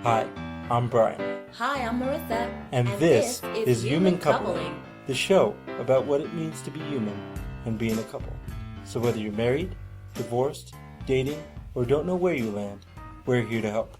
Hi, I'm Brian. Hi, I'm Merisa. And this is Human Coupling, the show about what it means to be human and being a couple. So whether you're married, divorced, dating, or don't know where you land, we're here to help.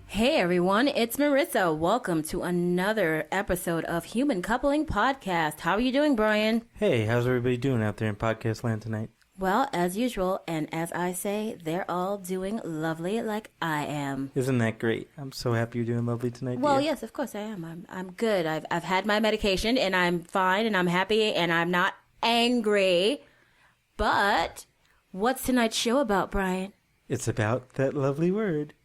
Hey everyone, it's Merisa. Welcome to another episode of Human Coupling Podcast. How are you doing, Brian? Hey, how's everybody doing out there in podcast land tonight? Well, as usual, and as I say, they're all doing lovely like I am. Isn't that great? I'm so happy you're doing lovely tonight. Well, dear. yes, of course I am. I'm good. I've had my medication and I'm fine and I'm happy and I'm not angry. But what's tonight's show about, Brian? It's about that lovely word,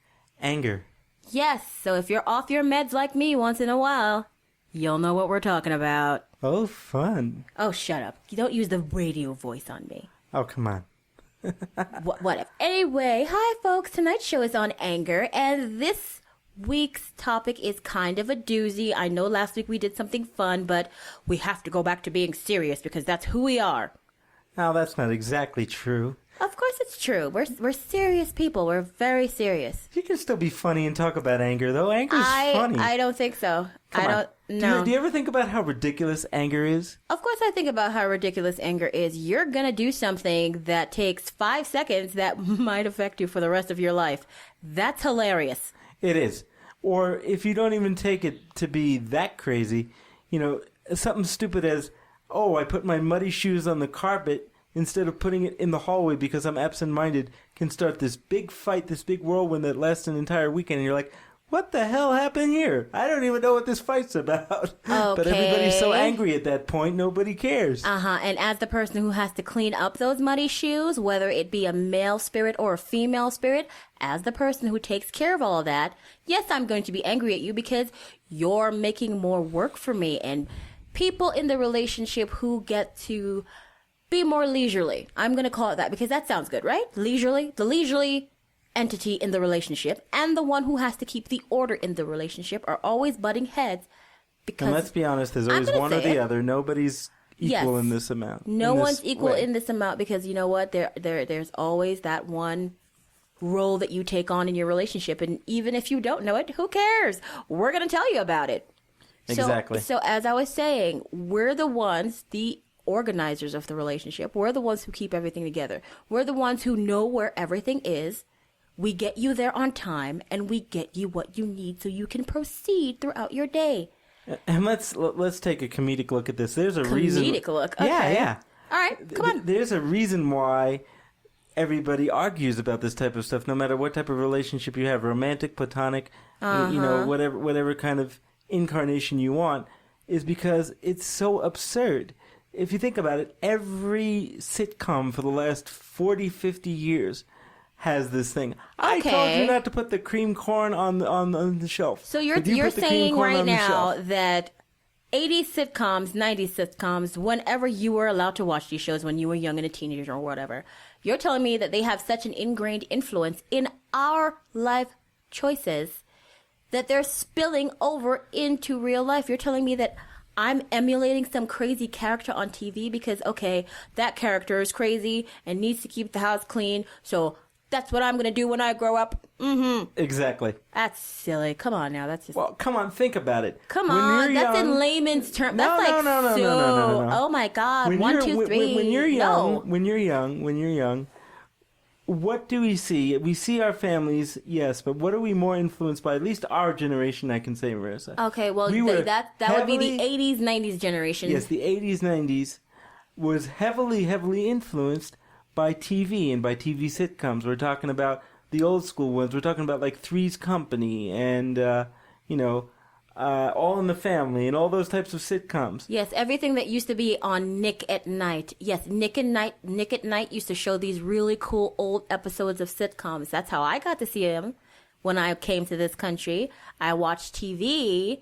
anger. Yes, so if you're off your meds like me once in a while, you'll know what we're talking about. Oh, fun. Oh, shut up. You don't use the radio voice on me. Oh, come on. Whatever. Anyway, hi folks. Tonight's show is on anger, and this week's topic is kind of a doozy. I know last week we did something fun, but we have to go back to being serious because that's who we are. Now, that's not exactly true. Of course it's true. We're serious people. We're very serious. You can still be funny and talk about anger, though. Anger's funny. I don't think so. Come on. No. Do you ever think about how ridiculous anger is? Of course I think about how ridiculous anger is. You're going to do something that takes 5 seconds that might affect you for the rest of your life. That's hilarious. It is. Or if you don't even take it to be that crazy, you know, something stupid as, oh, I put my muddy shoes on the carpet instead of putting it in the hallway because I'm absent-minded, can start this big fight, this big whirlwind that lasts an entire weekend. And you're like, what the hell happened here? I don't even know what this fight's about. Okay. But everybody's so angry at that point, nobody cares. And as the person who has to clean up those muddy shoes, whether it be a male spirit or a female spirit, as the person who takes care of all of that, yes, I'm going to be angry at you because you're making more work for me. And people in the relationship who get to be more leisurely. I'm going to call it that because that sounds good, right? Leisurely. The leisurely entity in the relationship and the one who has to keep the order in the relationship are always butting heads. Because and let's be honest, there's always one or the other. Nobody's equal in this amount. No one's equal in this amount because you know what? There's always that one role that you take on in your relationship. And even if you don't know it, who cares? We're going to tell you about it. Exactly. So as I was saying, we're the ones, the organizers of the relationship. We're the ones who keep everything together. We're the ones who know where everything is. We get you there on time, and we get you what you need so you can proceed throughout your day. And let's take a comedic look at this. There's a reason. Comedic look. Okay. Yeah. All right, come on. There's a reason why everybody argues about this type of stuff, no matter what type of relationship you have, romantic, platonic, you know, whatever kind of incarnation you want, is because it's so absurd. If you think about it, every sitcom for the last 40, 50 years has this thing. I told you not to put the cream corn on the shelf. So you're saying right now that 80s sitcoms, 90s sitcoms, whenever you were allowed to watch these shows when you were young and a teenager or whatever, you're telling me that they have such an ingrained influence in our life choices that they're spilling over into real life. You're telling me that I'm emulating some crazy character on TV because, okay, that character is crazy and needs to keep the house clean, so that's what I'm going to do when I grow up. Mm-hmm. Exactly. That's silly. Come on now. That's just... Well, come on, think about it. Come on. That's in layman's terms. No, that's no. Oh, my God. 1, 2, 3. When you're young, what do we see? We see our families, yes, but what are we more influenced by? At least our generation, I can say, Marissa. Okay, well, that would be the 80s, 90s generation. Yes, the 80s, 90s was heavily influenced by TV and by TV sitcoms. We're talking about the old school ones. We're talking about like Three's Company and, All in the Family and all those types of sitcoms. Yes, everything that used to be on Nick at Night. Yes, Nick at Night used to show these really cool old episodes of sitcoms. That's how I got to see them when I came to this country. I watched TV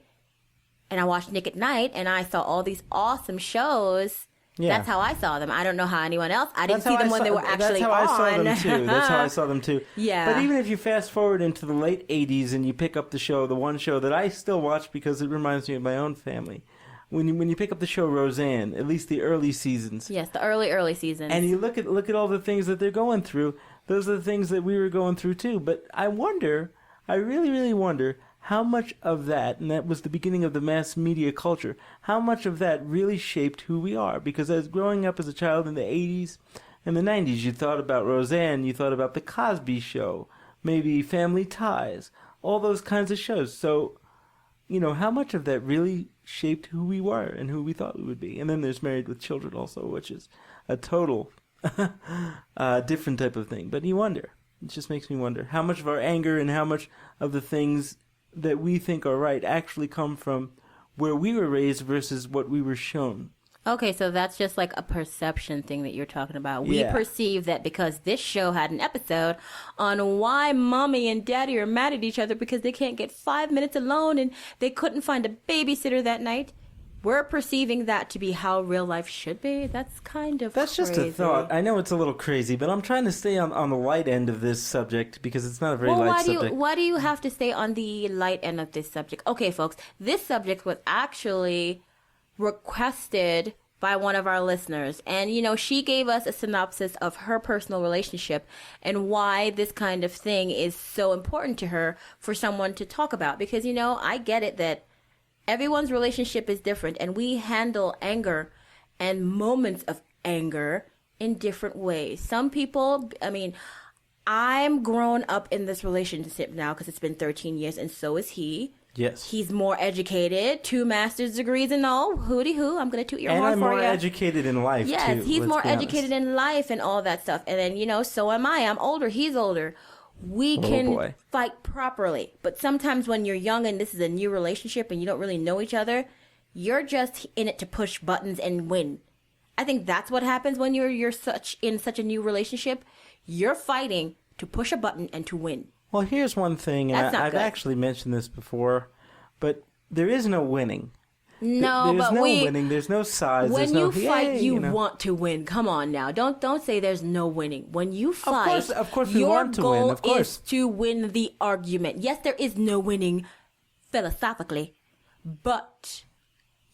and I watched Nick at Night and I saw all these awesome shows. Yeah. That's how I saw them. I don't know how anyone else. I didn't see them when they were actually on. That's how I saw them too. That's how I saw them too. Yeah. But even if you fast forward into the late 80s and you pick up the one show that I still watch because it reminds me of my own family. When you pick up the show Roseanne, at least the early seasons. Yes, the early seasons. And you look at all the things that they're going through. Those are the things that we were going through too. But I wonder I really, really wonder how much of that, and that was the beginning of the mass media culture, how much of that really shaped who we are. Because as growing up as a child in the 80s and the 90s, you thought about Roseanne, you thought about The Cosby Show, maybe Family Ties, all those kinds of shows. So, how much of that really shaped who we were and who we thought we would be? And then there's Married with Children also, which is a total different type of thing. But you wonder. It just makes me wonder how much of our anger and how much of the things that we think are right actually come from where we were raised versus what we were shown. Okay, so that's just like a perception thing that you're talking about. We perceive that because this show had an episode on why mommy and daddy are mad at each other because they can't get 5 minutes alone and they couldn't find a babysitter that night. We're perceiving that to be how real life should be. That's kind of That's crazy. Just a thought. I know it's a little crazy, but I'm trying to stay on the light end of this subject because it's not a very light subject. Why do you have to stay on the light end of this subject? Okay, folks, this subject was actually requested by one of our listeners. And, she gave us a synopsis of her personal relationship and why this kind of thing is so important to her for someone to talk about. Because, I get it that everyone's relationship is different, and we handle anger and moments of anger in different ways. Some people, I'm grown up in this relationship now because it's been 13 years, and so is he. Yes. He's more educated, 2 master's degrees and all. Hooty hoo, I'm going to toot your horn for you. And I'm more educated in life, too. Yes, he's more educated in life and all that stuff. And then, so am I. I'm older. He's older. We can fight properly. But sometimes when you're young and this is a new relationship and you don't really know each other, you're just in it to push buttons and win. I think that's what happens when you're in such a new relationship. You're fighting to push a button and to win. Well, here's one thing, and I've actually mentioned this before, but there is no winning. No, there's no winning. There's no sides. When you fight, you want to win. Come on now. Don't say there's no winning. When you fight, of course we want to win. Of course. Your goal is to win the argument. Yes, there is no winning philosophically, but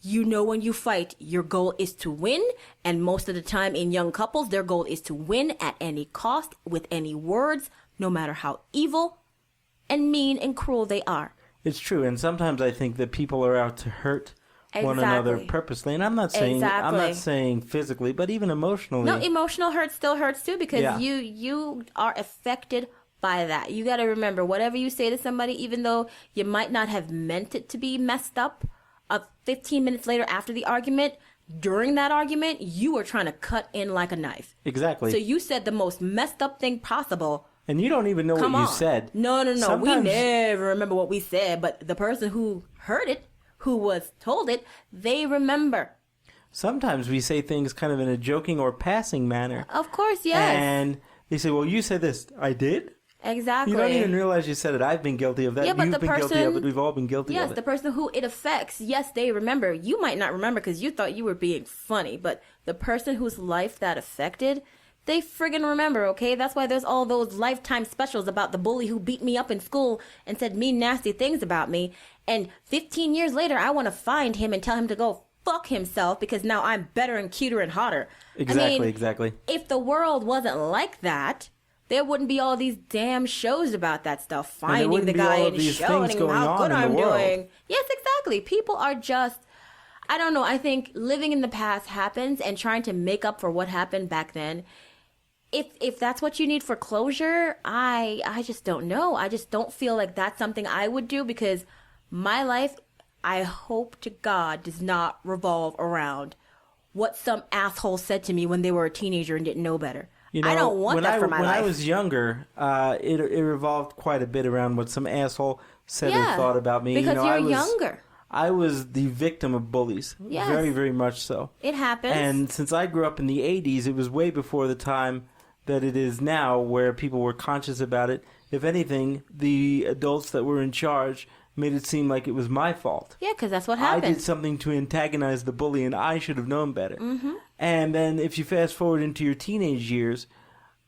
when you fight, your goal is to win. And most of the time in young couples, their goal is to win at any cost, with any words, no matter how evil and mean and cruel they are. It's true. And sometimes I think that people are out to hurt one another purposely. And I'm not saying physically, but even emotionally. No, emotional hurt still hurts too, because you are affected by that. You got to remember, whatever you say to somebody, even though you might not have meant it to be messed up, 15 minutes later after the argument, during that argument, you were trying to cut in like a knife. Exactly. So you said the most messed up thing possible. And you don't even know what you said. No. We never remember what we said, but the person who heard it, who was told it, they remember. Sometimes we say things kind of in a joking or passing manner. Of course, yes. And they say, well, you said this. I did? Exactly. You don't even realize you said it. I've been guilty of that. Yeah, but You've been guilty of it. We've all been guilty of it. Yes, the person who it affects, yes, they remember. You might not remember because you thought you were being funny, but the person whose life that affected, they friggin' remember, okay? That's why there's all those Lifetime specials about the bully who beat me up in school and said mean, nasty things about me. And 15 years later, I want to find him and tell him to go fuck himself because now I'm better and cuter and hotter. Exactly. If the world wasn't like that, there wouldn't be all these damn shows about that stuff. Finding the guy and showing him how good I'm doing. Yes, exactly. People are just, I don't know. I think living in the past happens and trying to make up for what happened back then. If that's what you need for closure, I just don't know. I just don't feel like that's something I would do because my life, I hope to God, does not revolve around what some asshole said to me when they were a teenager and didn't know better. I don't want that for my life. When I was younger, it revolved quite a bit around what some asshole said or thought about me. Because you're younger. I was the victim of bullies. Yes. Very, very much so. It happens. And since I grew up in the 80s, it was way before the time that it is now where people were conscious about it. If anything, the adults that were in charge made it seem like it was my fault. Yeah, because that's what happened. I did something to antagonize the bully, and I should have known better. Mm-hmm. And then if you fast forward into your teenage years,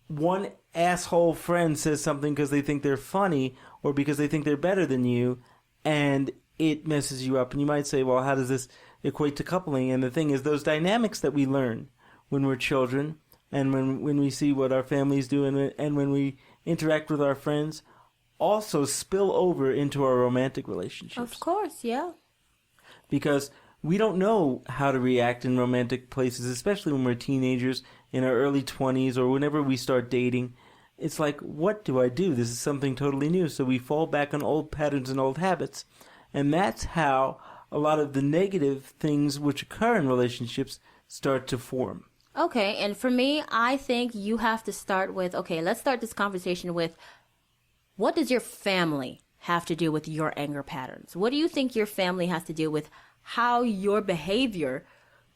one asshole friend says something because they think they're funny or because they think they're better than you, and it messes you up. And you might say, well, how does this equate to coupling? And the thing is, those dynamics that we learn when we're children and when we see what our families do and when we interact with our friends, also spill over into our romantic relationships. Of course, yeah. Because we don't know how to react in romantic places, especially when we're teenagers, in our early 20s, or whenever we start dating. It's like, what do I do? This is something totally new. So we fall back on old patterns and old habits. And that's how a lot of the negative things which occur in relationships start to form. Okay, and for me, I think you have to start with, okay, let's start this conversation with, what does your family have to do with your anger patterns? What do you think your family has to do with how your behavior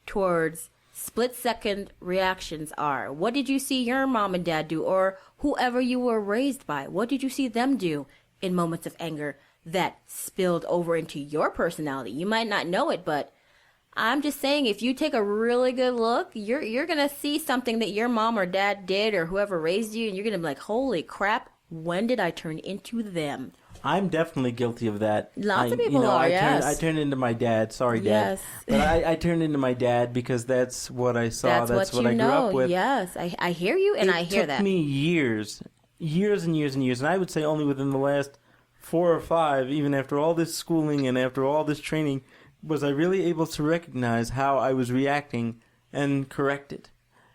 towards split-second reactions are? What did you see your mom and dad do, or whoever you were raised by? What did you see them do in moments of anger that spilled over into your personality? You might not know it, but I'm just saying, if you take a really good look, you're going to see something that your mom or dad did or whoever raised you, and you're going to be like, holy crap, when did I turn into them? I'm definitely guilty of that. Lots of people are, yes. I turned into my dad. Sorry, Dad. Yes. But I turned into my dad because that's what I saw. That's what I grew up with. Yes, I hear you, and I hear that. It took me years and years and years, and I would say only within the last 4 or 5, even after all this schooling and after all this training, was I really able to recognize how I was reacting and correct it.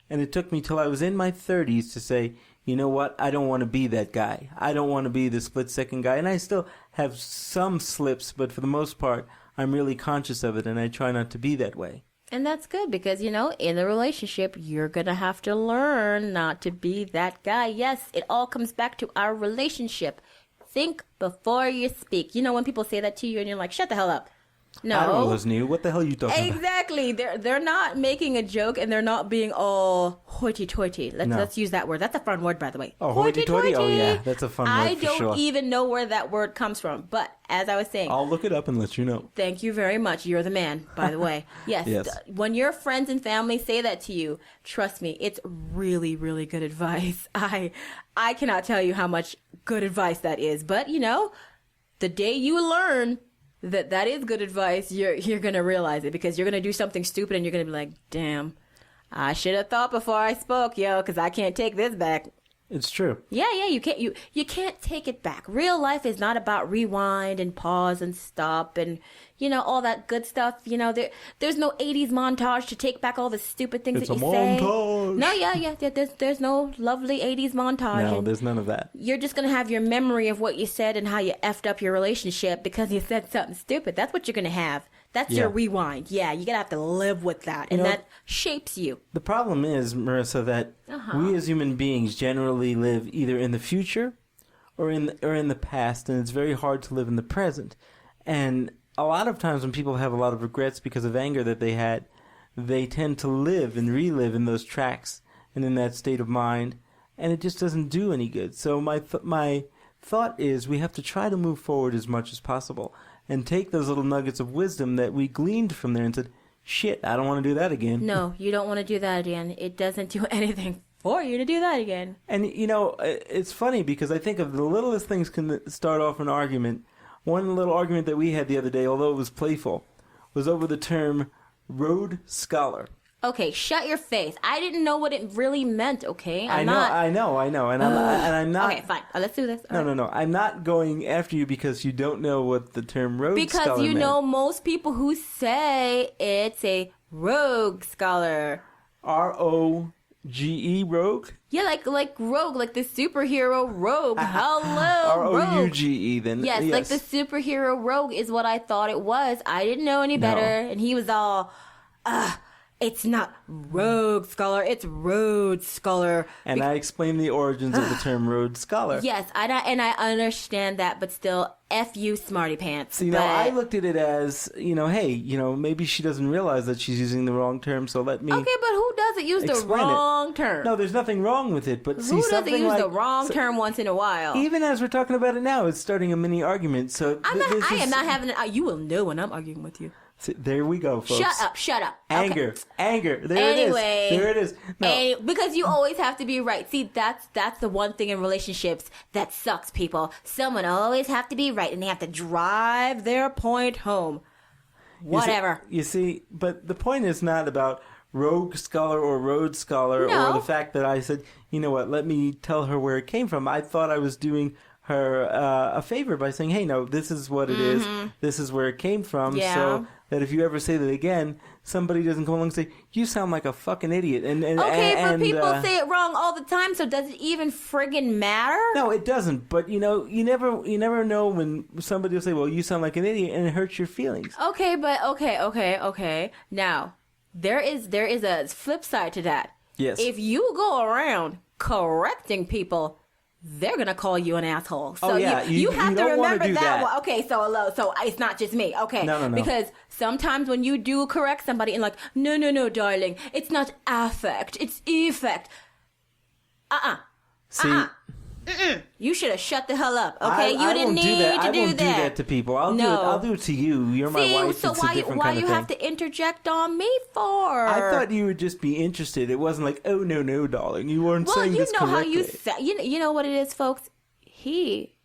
And it took me till I was in my 30s to say, you know what, I don't want to be that guy. I don't want to be the split-second guy. And I still have some slips, but for the most part, I'm really conscious of it, and I try not to be that way. And that's good because, in a relationship, you're going to have to learn not to be that guy. Yes, it all comes back to our relationship. Think before you speak. When people say that to you and you're like, shut the hell up. No. I don't listen to you. What the hell are you talking about? Exactly. They're not making a joke, and they're not being all hoity-toity. Let's use that word. That's a fun word, by the way. Oh, hoity-toity? Oh, yeah. That's a fun word for sure. I don't even know where that word comes from. But as I was saying, I'll look it up and let you know. Thank you very much. You're the man, by the way. Yes. Yes. When your friends and family say that to you, trust me, it's really, really good advice. I cannot tell you how much good advice that is. But, the day you learn that is good advice, you're going to realize it, because you're going to do something stupid and you're going to be like, damn, I should have thought before I spoke, because I can't take this back. It's true. Yeah, you can't take it back. Real life is not about rewind and pause and stop and, all that good stuff. There's no 80s montage to take back all the stupid things that you say. It's a montage. No, yeah. There's no lovely 80s montage. No, there's none of that. You're just going to have your memory of what you said and how you effed up your relationship because you said something stupid. That's what you're going to have. That's your rewind. Yeah, you're going to have to live with that. And that shapes you. The problem is, Marissa, that we as human beings generally live either in the future or in the past, and it's very hard to live in the present. And a lot of times when people have a lot of regrets because of anger that they had, they tend to live and relive in those tracks and in that state of mind, and it just doesn't do any good. So my thought is we have to try to move forward as much as possible and take those little nuggets of wisdom that we gleaned from there and said, shit, I don't want to do that again. No, you don't want to do that again. It doesn't do anything for you to do that again. And, it's funny because I think of the littlest things can start off an argument. One little argument that we had the other day, although it was playful, was over the term road scholar. Okay, shut your face. I didn't know what it really meant, okay? I know. And I'm not... Okay, fine. Let's do this. No. I'm not going after you because you don't know what the term road scholar meant. Because you know most people who say it's a rogue scholar. R-O-G-E, rogue? Yeah, like rogue, like the superhero rogue. Hello, R-O-U-G-E, then. Yes, like the superhero rogue is what I thought it was. I didn't know any better. And he was all... It's not rogue scholar, it's road scholar. And I explained the origins of the term road scholar. Yes, and I understand that, but still, F you, smarty pants. See, now I looked at it as, hey, maybe she doesn't realize that she's using the wrong term, so let me... Okay, but who doesn't use the wrong term? No, there's nothing wrong with it, but who doesn't use the wrong term once in a while? Even as we're talking about it now, it's starting a mini argument, so... I am not having you will know when I'm arguing with you. There we go, folks. Shut up. Anger. Okay. Anger. There it is. No. Because you always have to be right. See, that's the one thing in relationships that sucks, people. Someone always have to be right, and they have to drive their point home. Whatever. You see, but the point is not about rogue scholar or road scholar or the fact that I said, you know what, let me tell her where it came from. I thought I was doing a favor by saying, hey, no, this is what it is. This is where it came from. Yeah. So that if you ever say that again, somebody doesn't come along and say, you sound like a fucking idiot. But people say it wrong all the time, so does it even friggin' matter? No, it doesn't. But, you never know when somebody will say, well, you sound like an idiot, and it hurts your feelings. Okay. Now, there is a flip side to that. Yes. If you go around correcting people, they're gonna call you an asshole. So you have to remember that one. Okay, so it's not just me. Okay, no. Because sometimes when you do correct somebody and like, no, darling, it's not affect, it's effect. See. You should have shut the hell up. Okay, I didn't need to do that. I won't do that to people. I'll do it to you. You're my wife. So why you have to interject on me for? I thought you would just be interested. It wasn't like, oh no, darling, you weren't saying this correctly. Well, you know how you know what it is, folks. He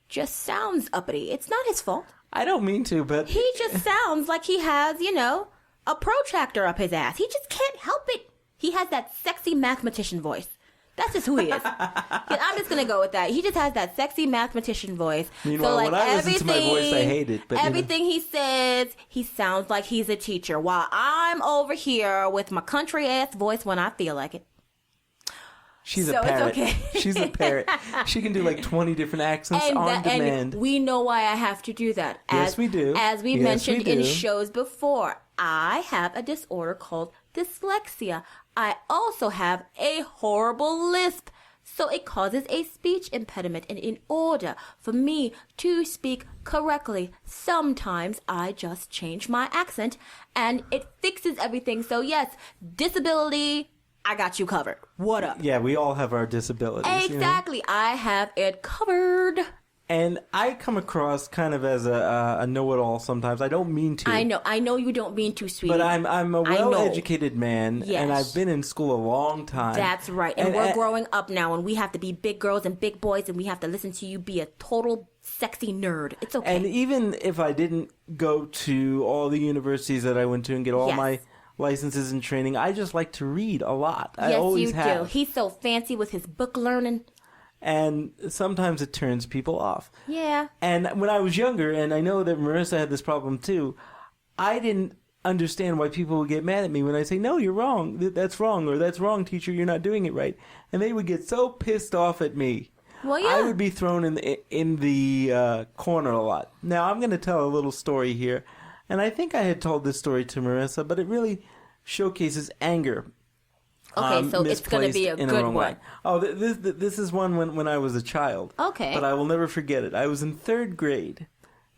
just sounds uppity. It's not his fault. I don't mean to, but he just sounds like he has, a protractor up his ass. He just can't help it. He has that sexy mathematician voice. That's just who he is. I'm just going to go with that. He just has that sexy mathematician voice. Meanwhile, when I listen to my voice, I hate it. But everything he says, he sounds like he's a teacher, while I'm over here with my country-ass voice when I feel like it. She's a parrot. It's okay. She's a parrot. She can do like 20 different accents on demand. And we know why I have to do that. Yes, we do. As we mentioned in shows before, I have a disorder called dyslexia. I also have a horrible lisp, so it causes a speech impediment. And in order for me to speak correctly, sometimes I just change my accent, and it fixes everything. So yes, disability, I got you covered. What up? Yeah, we all have our disabilities. Exactly. I have it covered. And I come across kind of as a know-it-all sometimes. I don't mean to. I know you don't mean to, sweetie. But I'm a well-educated man, and I've been in school a long time. That's right. And we're growing up now, and we have to be big girls and big boys, and we have to listen to you be a total sexy nerd. It's okay. And even if I didn't go to all the universities that I went to and get all my licenses and training, I just like to read a lot. Yes, I always have. Do. He's so fancy with his book learning. And sometimes it turns people off. Yeah. And when I was younger, and I know that Marissa had this problem too, I didn't understand why people would get mad at me when I say, no, you're wrong. That's wrong. Or that's wrong, teacher. You're not doing it right. And they would get so pissed off at me. Well, yeah. I would be thrown in the corner a lot. Now, I'm going to tell a little story here. And I think I had told this story to Marissa, but it really showcases anger. Okay, so it's going to be a good one. Oh, this is one when I was a child. Okay. But I will never forget it. I was in 3rd grade,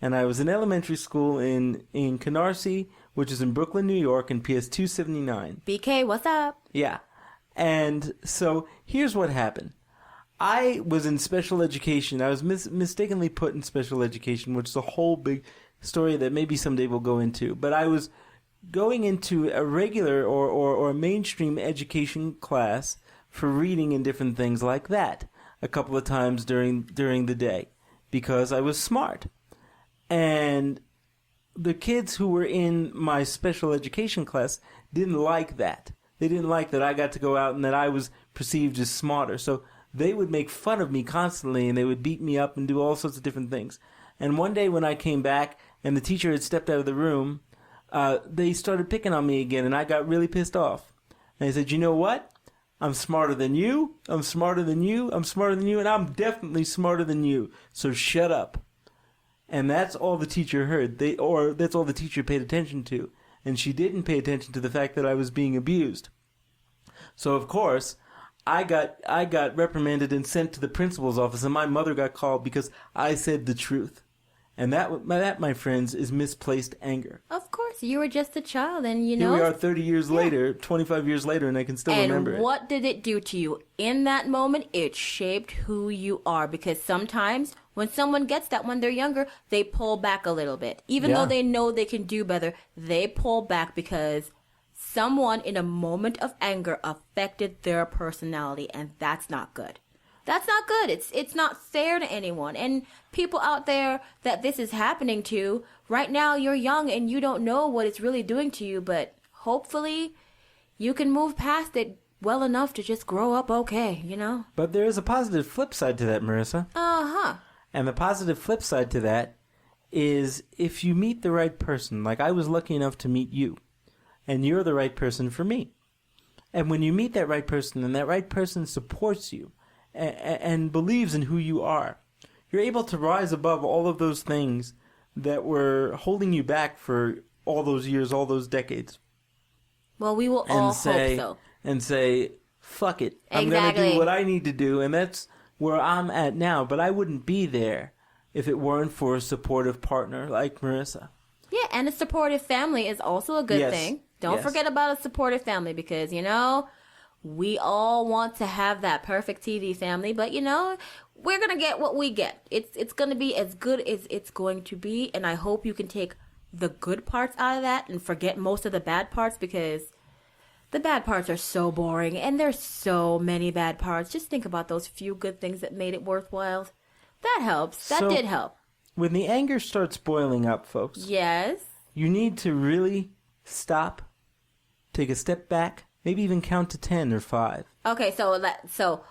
and I was in elementary school in Canarsie, which is in Brooklyn, New York, in PS 279. BK, what's up? Yeah. And so here's what happened. I was in special education. I was mistakenly put in special education, which is a whole big story that maybe someday we'll go into. But I was going into a regular or a mainstream education class for reading and different things like that a couple of times during the day because I was smart. And the kids who were in my special education class didn't like that. They didn't like that I got to go out and that I was perceived as smarter. So they would make fun of me constantly and they would beat me up and do all sorts of different things. And one day when I came back and the teacher had stepped out of the room, they started picking on me again, and I got really pissed off. And I said, you know what? I'm smarter than you. I'm smarter than you. I'm smarter than you, and I'm definitely smarter than you. So shut up. And that's all the teacher heard. That's all the teacher paid attention to. And she didn't pay attention to the fact that I was being abused. So, of course, I got reprimanded and sent to the principal's office, and my mother got called because I said the truth. And that, my friends, is misplaced anger. Of course, you were just a child, and Here we are 30 years later, 25 years later, and I can still remember it. And what did it do to you? In that moment, it shaped who you are, because sometimes when someone gets that when they're younger, they pull back a little bit. Even though they know they can do better, they pull back because someone in a moment of anger affected their personality, and that's not good. That's not good. It's not fair to anyone. And people out there that this is happening to, right now you're young and you don't know what it's really doing to you, but hopefully you can move past it well enough to just grow up okay, you know? But there is a positive flip side to that, Marissa. Uh-huh. And the positive flip side to that is if you meet the right person, like I was lucky enough to meet you, and you're the right person for me. And when you meet that right person and that right person supports you and believes in who you are, you're able to rise above all of those things that were holding you back for all those years, all those decades. Well, we will all hope so. And say, fuck it. Exactly. I'm going to do what I need to do. And that's where I'm at now. But I wouldn't be there if it weren't for a supportive partner like Marissa. Yeah, and a supportive family is also a good thing. Don't forget about a supportive family because, you know, we all want to have that perfect TV family. But, you know, we're going to get what we get. It's going to be as good as it's going to be. And I hope you can take the good parts out of that and forget most of the bad parts because the bad parts are so boring. And there's so many bad parts. Just think about those few good things that made it worthwhile. That helps. That did help. When the anger starts boiling up, folks. Yes. You need to really stop, take a step back, maybe even count to 10 or 5. Okay, so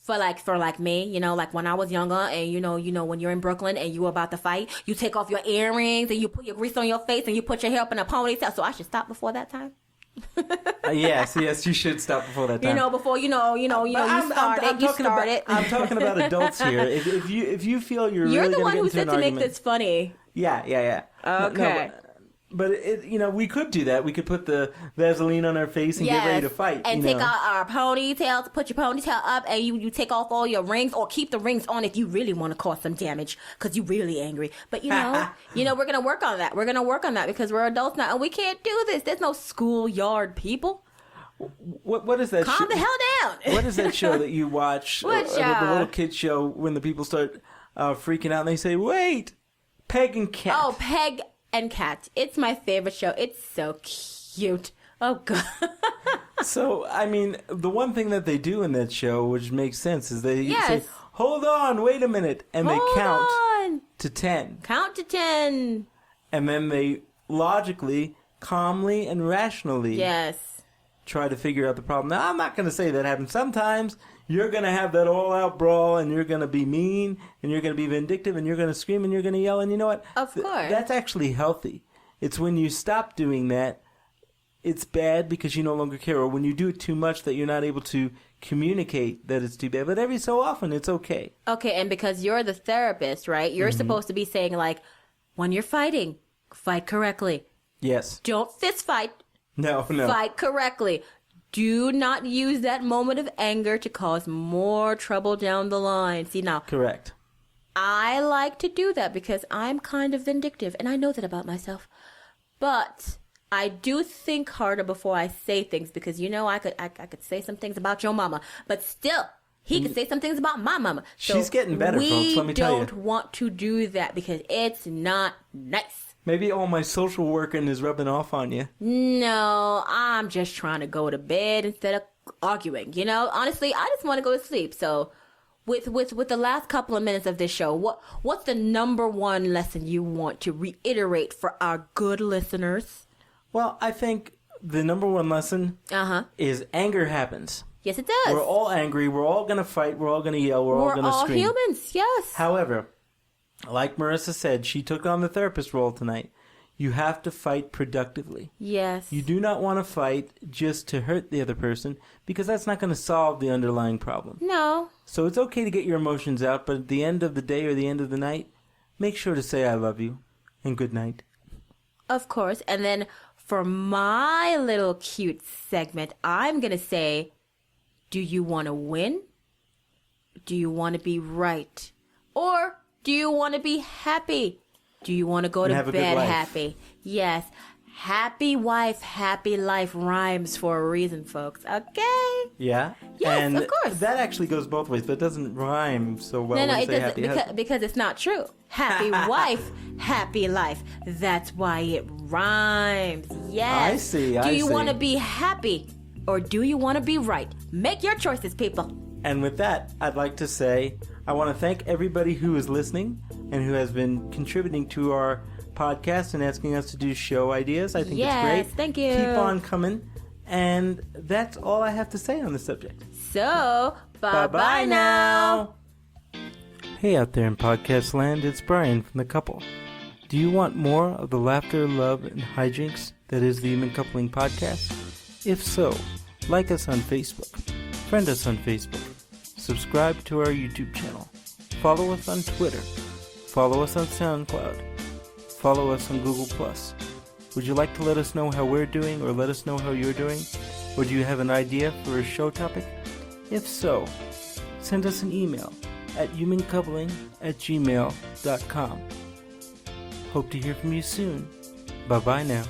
for me, you know, like when I was younger and you know when you're in Brooklyn and you were about to fight, you take off your earrings and you put your grease on your face and you put your hair up in a ponytail. So I should stop before that time. Yes, you should stop before that time. You know, before you started. I'm talking about adults here. If you feel you're really the one who said to make argument, this funny. Yeah. Okay. But we could do that. We could put the Vaseline on our face and get ready to fight. And take out our ponytails, put your ponytail up, and you take off all your rings, or keep the rings on if you really want to cause some damage because you're really angry. But we're gonna work on that. We're gonna work on that because we're adults now, and we can't do this. There's no schoolyard people. What is that? Calm the hell down. What is that show that you watch? What show? The little kids show when the people start freaking out and they say, "Wait, Peg and Cat." Oh, Peg and Cat. It's my favorite show. It's so cute. Oh, God. So, I mean, the one thing that they do in that show, which makes sense, is they say, hold on, wait a minute. And they count to 10. Count to 10. And then they logically, calmly, and rationally try to figure out the problem. Now, I'm not going to say that happens. Sometimes you're going to have that all-out brawl, and you're going to be mean, and you're going to be vindictive, and you're going to scream, and you're going to yell, and you know what? Of course. That's actually healthy. It's when you stop doing that, it's bad because you no longer care, or when you do it too much that you're not able to communicate that it's too bad. But every so often, it's okay. Okay, and because you're the therapist, right? You're supposed to be saying, like, when you're fighting, fight correctly. Yes. Don't fist fight. No. Fight correctly. Do not use that moment of anger to cause more trouble down the line. See, now. Correct. I like to do that because I'm kind of vindictive, and I know that about myself. But I do think harder before I say things because, you know, I could say some things about your mama, but still, he could say some things about my mama. So she's getting better, folks, let me tell you. We don't want to do that because it's not nice. Maybe all my social working is rubbing off on you. No, I'm just trying to go to bed instead of arguing. You know, honestly, I just want to go to sleep. So with the last couple of minutes of this show, what's the number one lesson you want to reiterate for our good listeners? Well, I think the number one lesson is anger happens. Yes, it does. We're all angry. We're all going to fight. We're all going to yell. We're all going to scream. We're all humans, yes. However, like Marissa said, she took on the therapist role tonight. You have to fight productively. Yes. You do not want to fight just to hurt the other person because that's not going to solve the underlying problem. No. So it's okay to get your emotions out, but at the end of the day or the end of the night, make sure to say I love you and good night. Of course. And then for my little cute segment, I'm going to say, do you want to win? Do you want to be right? Or do you want to be happy? Do you want to go to bed happy? Yes. Happy wife, happy life rhymes for a reason, folks. Okay? Yeah? Yes, and of course. That actually goes both ways, but it doesn't rhyme so well. No, when it say doesn't happy because it's not true. Happy wife, happy life. That's why it rhymes. Yes. I see. Do you want to be happy or do you want to be right? Make your choices, people. And with that, I'd like to say I want to thank everybody who is listening and who has been contributing to our podcast and asking us to do show ideas. I think it's great. Yes, thank you. Keep on coming. And that's all I have to say on the subject. So, bye-bye now. Hey out there in podcast land, it's Brian from The Couple. Do you want more of the laughter, love, and hijinks that is the Human Coupling Podcast? If so, like us on Facebook, friend us on Facebook, subscribe to our YouTube channel, follow us on Twitter, follow us on SoundCloud, follow us on Google+. Would you like to let us know how we're doing or let us know how you're doing? Or do you have an idea for a show topic? If so, send us an email at humancoupling@gmail.com. Hope to hear from you soon. Bye-bye now.